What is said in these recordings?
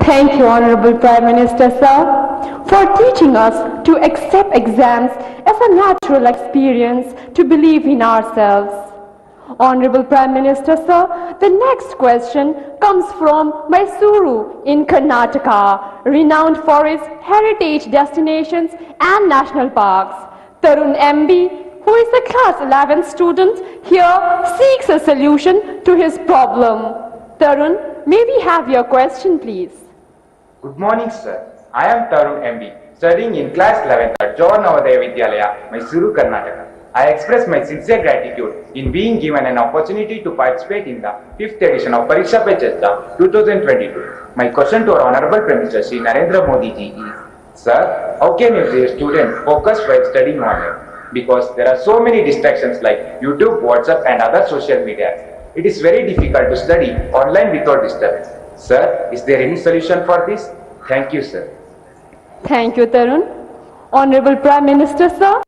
Thank you, Honorable Prime Minister, sir, for teaching us to accept exams as a natural experience to believe in ourselves. Honorable Prime Minister, sir, the next question comes from Mysuru in Karnataka, renowned for its heritage destinations and national parks. Tarun MB, who is a class 11 student here, seeks a solution to his problem. Tarun, may we have your question, please? Good morning, sir. I am Tarun MB, studying in class 11th at John Navodaya Vidyalaya, Mysuru, Karnataka. I express my sincere gratitude in being given an opportunity to participate in the 5th edition of Pariksha Pe Charcha 2022. My question to our Honorable Prime Minister Shri Narendra Modi ji is, Sir, how can a student focus while studying online? Because there are so many distractions like YouTube, WhatsApp and other social media. It is very difficult to study online without disturbance. Sir, is there any solution for this? Thank you, sir. Thank you, Tarun. Honorable Prime Minister, sir,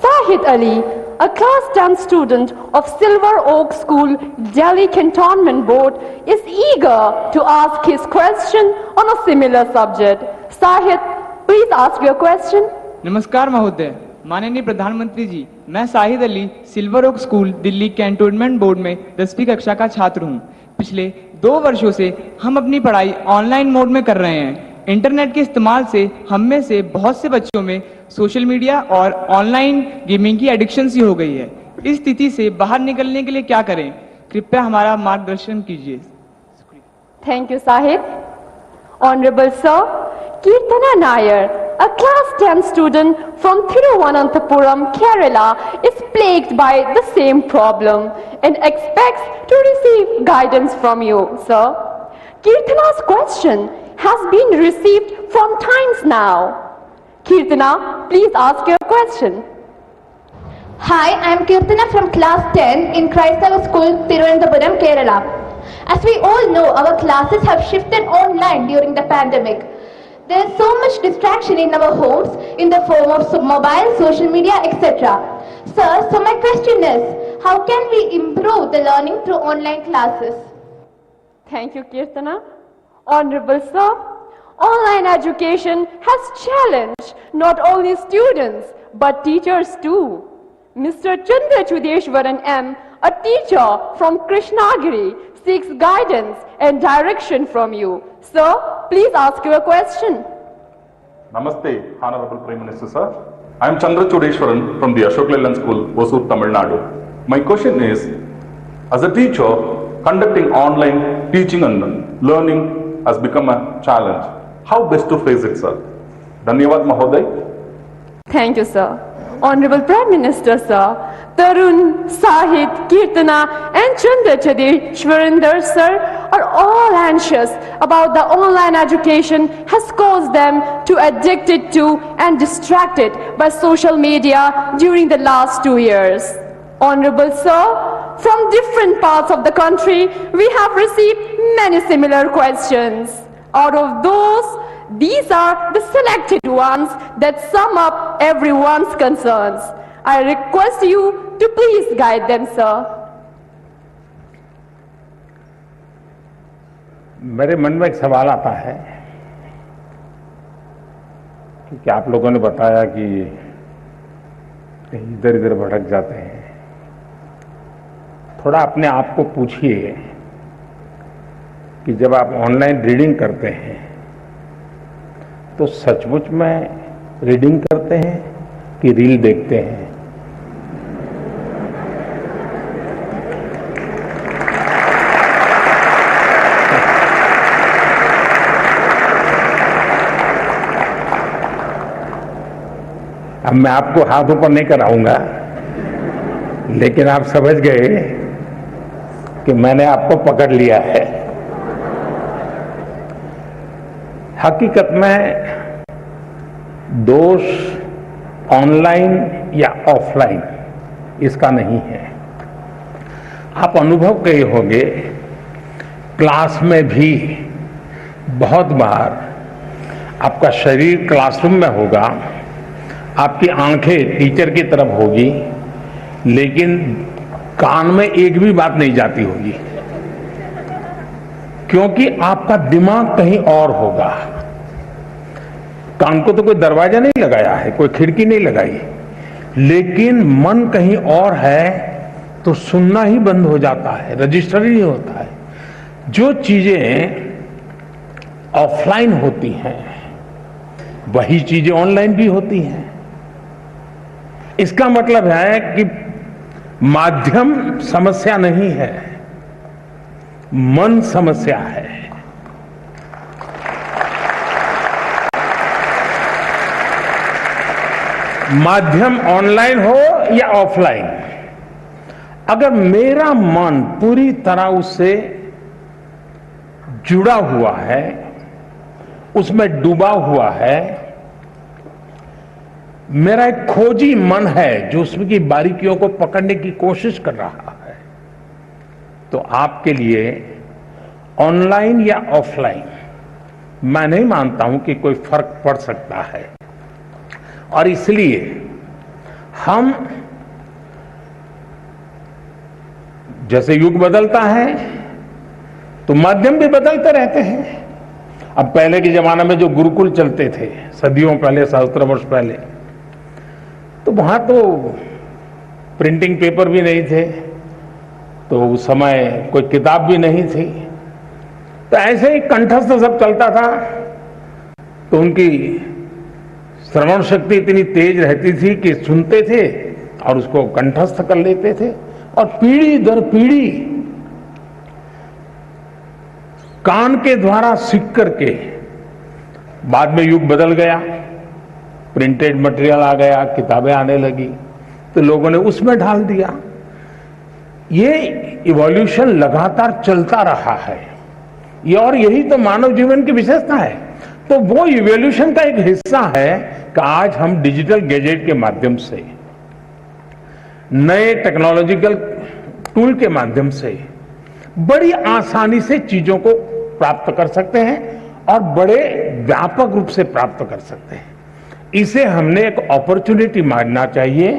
Sahid Ali, a class 10 student of Silver Oak School, Delhi Cantonment Board, is eager to ask his question on a similar subject. Sahid, please ask your question. नमस्कार महोदय, माननीय प्रधानमंत्री जी, मैं Sahid Ali silver oak school Delhi cantonment board में 10वीं कक्षा का छात्र हूं। पिछले 2 वर्षों से हम अपनी पढ़ाई ऑनलाइन मोड में कर रहे हैं। इंटरनेट के इस्तेमाल से हम में से बहुत से बच्चों में सोशल मीडिया और ऑनलाइन गेमिंग की एडिक्शन सी हो गई है। इस स्थिति से बाहर निकलने के लिए क्या करें? कृपया हमारा मार्गदर्शन कीजिए। Thank you, Sahid. Honorable Sir, Kirtana Nair, a class 10 student from Thiruvananthapuram, Kerala, is plagued by the same problem and expects to receive guidance from you, sir. Kirtana's question has been received from times now. Kirtana, please ask your question. Hi, I am Kirtana from class 10 in Christava School, Thiruvananthapuram, Kerala. As we all know, our classes have shifted online during the pandemic. There is so much distraction in our homes in the form of mobile, social media, etc. Sir, so my question is, how can we improve the learning through online classes? Thank you, Kirtana. Honorable Sir, online education has challenged not only students but teachers too. Mr. Chandra Chudeshwaran M., a teacher from Krishnagiri, seeks guidance and direction from you. Sir, please ask your question. Namaste, Honorable Prime Minister, sir. I am Chandra Chudeshwaran from the Ashok Leyland School, Hosur, Tamil Nadu. My question is, as a teacher, conducting online teaching and learning has become a challenge. How best to face it, sir? Dhanyavad, Mahoday. Thank you, sir. Honorable Prime Minister, sir, Tarun, Sahid, Kirtana and Chandra Chudeshwaran, sir, are all anxious about the online education has caused them to addicted to and distracted by social media during the last 2 years. Honorable sir, from different parts of the country, we have received many similar questions. Out of those, these are the selected ones that sum up everyone's concerns. I request you to please guide them, sir. मेरे मन में एक सवाल आता है कि आप लोगों ने बताया कि कहीं इधर इधर भटक जाते हैं। थोड़ा अपने आप को पूछिए कि जब आप ऑनलाइन रीडिंग करते हैं तो सचमुच में रीडिंग करते हैं कि रील देखते हैं? अब मैं आपको हाथ ऊपर नहीं कराऊंगा, लेकिन आप समझ गए कि मैंने आपको पकड़ लिया है। हकीकत में दोष ऑनलाइन या ऑफलाइन इसका नहीं है। आप अनुभव किए होंगे, क्लास में भी बहुत बार आपका शरीर क्लासरूम में होगा, आपकी आंखें टीचर की तरफ होगी, लेकिन कान में एक भी बात नहीं जाती होगी। क्योंकि आपका दिमाग कहीं और होगा। कान को तो कोई दरवाजा नहीं लगाया है, कोई खिड़की नहीं लगाई, लेकिन मन कहीं और है तो सुनना ही बंद हो जाता है, रजिस्टर ही नहीं होता है। जो चीजें ऑफलाइन होती हैं वही चीजें ऑनलाइन भी होती हैं। इसका मतलब है कि माध्यम समस्या नहीं है, मन समस्या है। माध्यम ऑनलाइन हो या ऑफलाइन, अगर मेरा मन पूरी तरह उससे जुड़ा हुआ है, उसमें डूबा हुआ है, मेरा एक खोजी मन है जो उसमें की बारीकियों को पकड़ने की कोशिश कर रहा है, तो आपके लिए ऑनलाइन या ऑफलाइन मैं नहीं मानता हूं कि कोई फर्क पड़ सकता है। और इसलिए हम, जैसे युग बदलता है तो माध्यम भी बदलते रहते हैं। अब पहले के जमाने में जो गुरुकुल चलते थे, सदियों पहले, सहस्त्र वर्ष पहले, तो वहां तो प्रिंटिंग पेपर भी नहीं थे, तो उस समय कोई किताब भी नहीं थी, तो ऐसे ही कंठस्थ सब चलता था। तो उनकी श्रवण शक्ति इतनी तेज रहती थी कि सुनते थे और उसको कंठस्थ कर लेते थे, और पीढ़ी दर पीढ़ी कान के द्वारा सीख करके, बाद में युग बदल गया, प्रिंटेड मटेरियल आ गया, किताबें आने लगी, तो लोगों ने उसमें ढाल दिया। ये इवोल्यूशन लगातार चलता रहा है, ये, और यही तो मानव जीवन की विशेषता है। तो वो इवोल्यूशन का एक हिस्सा है कि आज हम डिजिटल गैजेट के माध्यम से, नए टेक्नोलॉजिकल टूल के माध्यम से बड़ी आसानी से चीजों को प्राप्त कर सकते हैं और बड़े व्यापक रूप से प्राप्त कर सकते हैं। इसे हमने एक अपॉर्चुनिटी मानना चाहिए,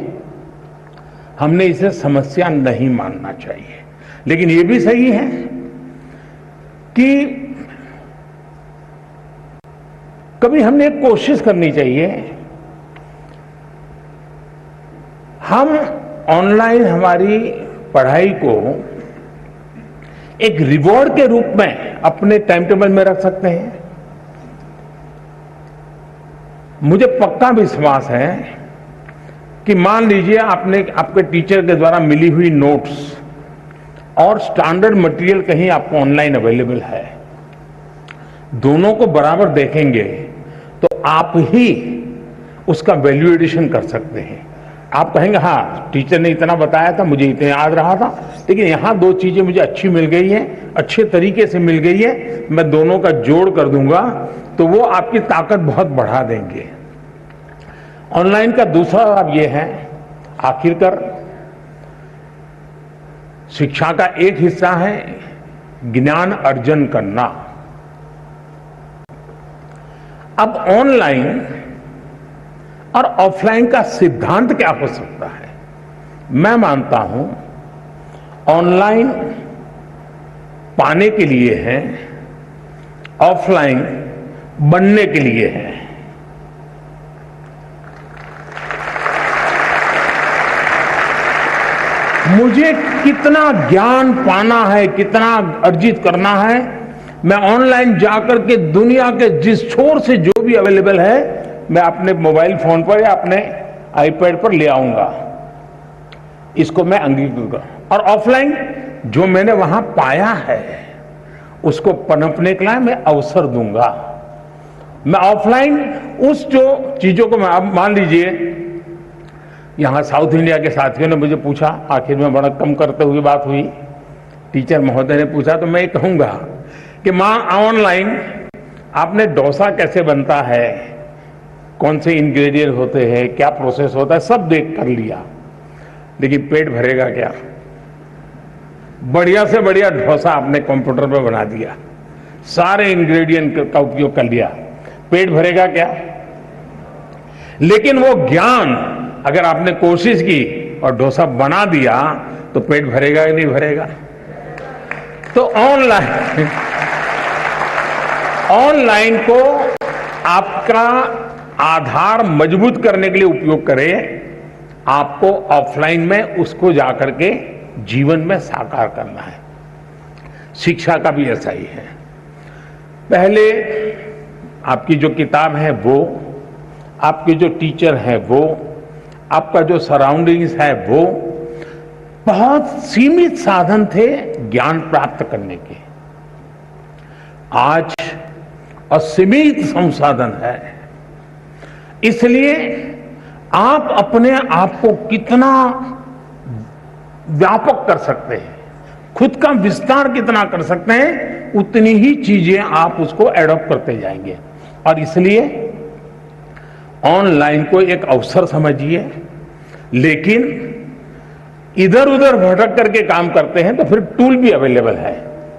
हमने इसे समस्या नहीं मानना चाहिए। लेकिन यह भी सही है कि कभी हमने एक कोशिश करनी चाहिए, हम ऑनलाइन हमारी पढ़ाई को एक रिवॉर्ड के रूप में अपने टाइम टेबल में रख सकते हैं। मुझे पक्का विश्वास है कि मान लीजिए आपके टीचर के द्वारा मिली हुई नोट्स और स्टैंडर्ड मटेरियल कहीं आपको ऑनलाइन अवेलेबल है, दोनों को बराबर देखेंगे तो आप ही उसका वैल्यू एडिशन कर सकते हैं। आप कहेंगे हाँ टीचर ने इतना बताया था, मुझे इतना याद रहा था, लेकिन यहां दो चीजें मुझे अच्छी मिल गई हैं, अच्छे तरीके से मिल गई है, मैं दोनों का जोड़ कर दूंगा, तो वो आपकी ताकत बहुत बढ़ा देंगे। ऑनलाइन का दूसरा लाभ ये है, आखिरकार शिक्षा का एक हिस्सा है ज्ञान अर्जन करना। अब ऑनलाइन और ऑफलाइन का सिद्धांत क्या हो सकता है? मैं मानता हूं ऑनलाइन पाने के लिए है, ऑफलाइन बनने के लिए है। मुझे कितना ज्ञान पाना है, कितना अर्जित करना है, मैं ऑनलाइन जाकर के दुनिया के जिस छोर से जो भी अवेलेबल है मैं अपने मोबाइल फोन पर या अपने आईपैड पर ले आऊंगा, इसको मैं अंगीकृत करूं। और ऑफलाइन जो मैंने वहां पाया है उसको पनपने के लिए मैं अवसर दूंगा। मैं ऑफलाइन उस जो चीजों को, मैं अब मान लीजिए यहां साउथ इंडिया के साथियों ने मुझे पूछा, आखिर में बड़ा कम करते हुए बात हुई, टीचर महोदय ने पूछा, तो मैं कहूंगा कि मां ऑनलाइन आपने डोसा कैसे बनता है, कौन से इंग्रेडिएंट होते हैं, क्या प्रोसेस होता है, सब देख कर लिया, लेकिन पेट भरेगा क्या? बढ़िया से बढ़िया डोसा आपने कंप्यूटर पर बना दिया, सारे इंग्रेडिएंट का उपयोग कर लिया, पेट भरेगा क्या? लेकिन वो ज्ञान अगर आपने कोशिश की और डोसा बना दिया तो पेट भरेगा या नहीं भरेगा? तो ऑनलाइन ऑनलाइन को आपका आधार मजबूत करने के लिए उपयोग करें, आपको ऑफलाइन में उसको जाकर के जीवन में साकार करना है। शिक्षा का भी ऐसा ही है। पहले आपकी जो किताब है वो, आपके जो टीचर है वो, आपका जो सराउंडिंग्स है वो, बहुत सीमित साधन थे ज्ञान प्राप्त करने के। आज असीमित संसाधन है, इसलिए आप अपने आप को कितना व्यापक कर सकते हैं, खुद का विस्तार कितना कर सकते हैं, उतनी ही चीजें आप उसको एडॉप्ट करते जाएंगे। और इसलिए ऑनलाइन को एक अवसर समझिए, लेकिन इधर उधर भटक करके काम करते हैं तो फिर टूल भी अवेलेबल है।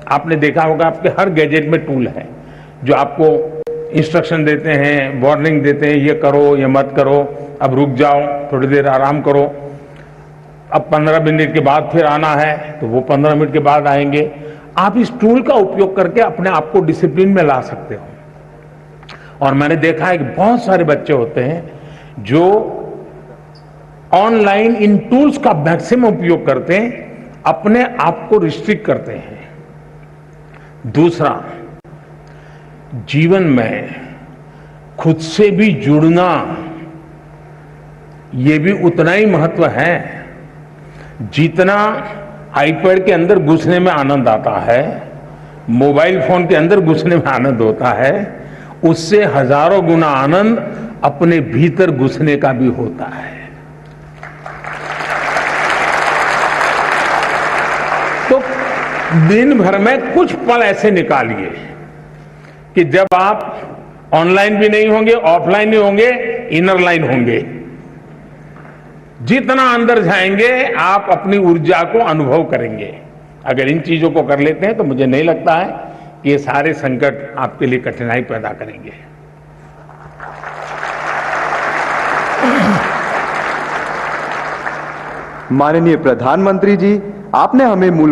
आपने देखा होगा आपके हर गैजेट में टूल है जो आपको इंस्ट्रक्शन देते हैं, वार्निंग देते हैं, ये करो, ये मत करो, अब रुक जाओ, थोड़ी देर आराम करो, अब 15 मिनट के बाद फिर आना है तो वो 15 मिनट के बाद आएंगे। आप इस टूल का उपयोग करके अपने आप को डिसिप्लिन में ला सकते हो। और मैंने देखा है कि बहुत सारे बच्चे होते हैं जो ऑनलाइन इन टूल्स का मैक्सिमम उपयोग करते हैं, अपने आप को रिस्ट्रिक्ट करते हैं। दूसरा, जीवन में खुद से भी जुड़ना ये भी उतना ही महत्व है जितना आईपैड के अंदर घुसने में आनंद आता है, मोबाइल फोन के अंदर घुसने में आनंद होता है, उससे हजारों गुना आनंद अपने भीतर घुसने का भी होता है। तो दिन भर में कुछ पल ऐसे निकालिए कि जब आप ऑनलाइन भी नहीं होंगे, ऑफलाइन नहीं होंगे, इनर लाइन होंगे। जितना अंदर जाएंगे आप अपनी ऊर्जा को अनुभव करेंगे। अगर इन चीजों को कर लेते हैं तो मुझे नहीं लगता है कि ये सारे संकट आपके लिए कठिनाई पैदा करेंगे। माननीय प्रधानमंत्री जी, आपने हमें मूल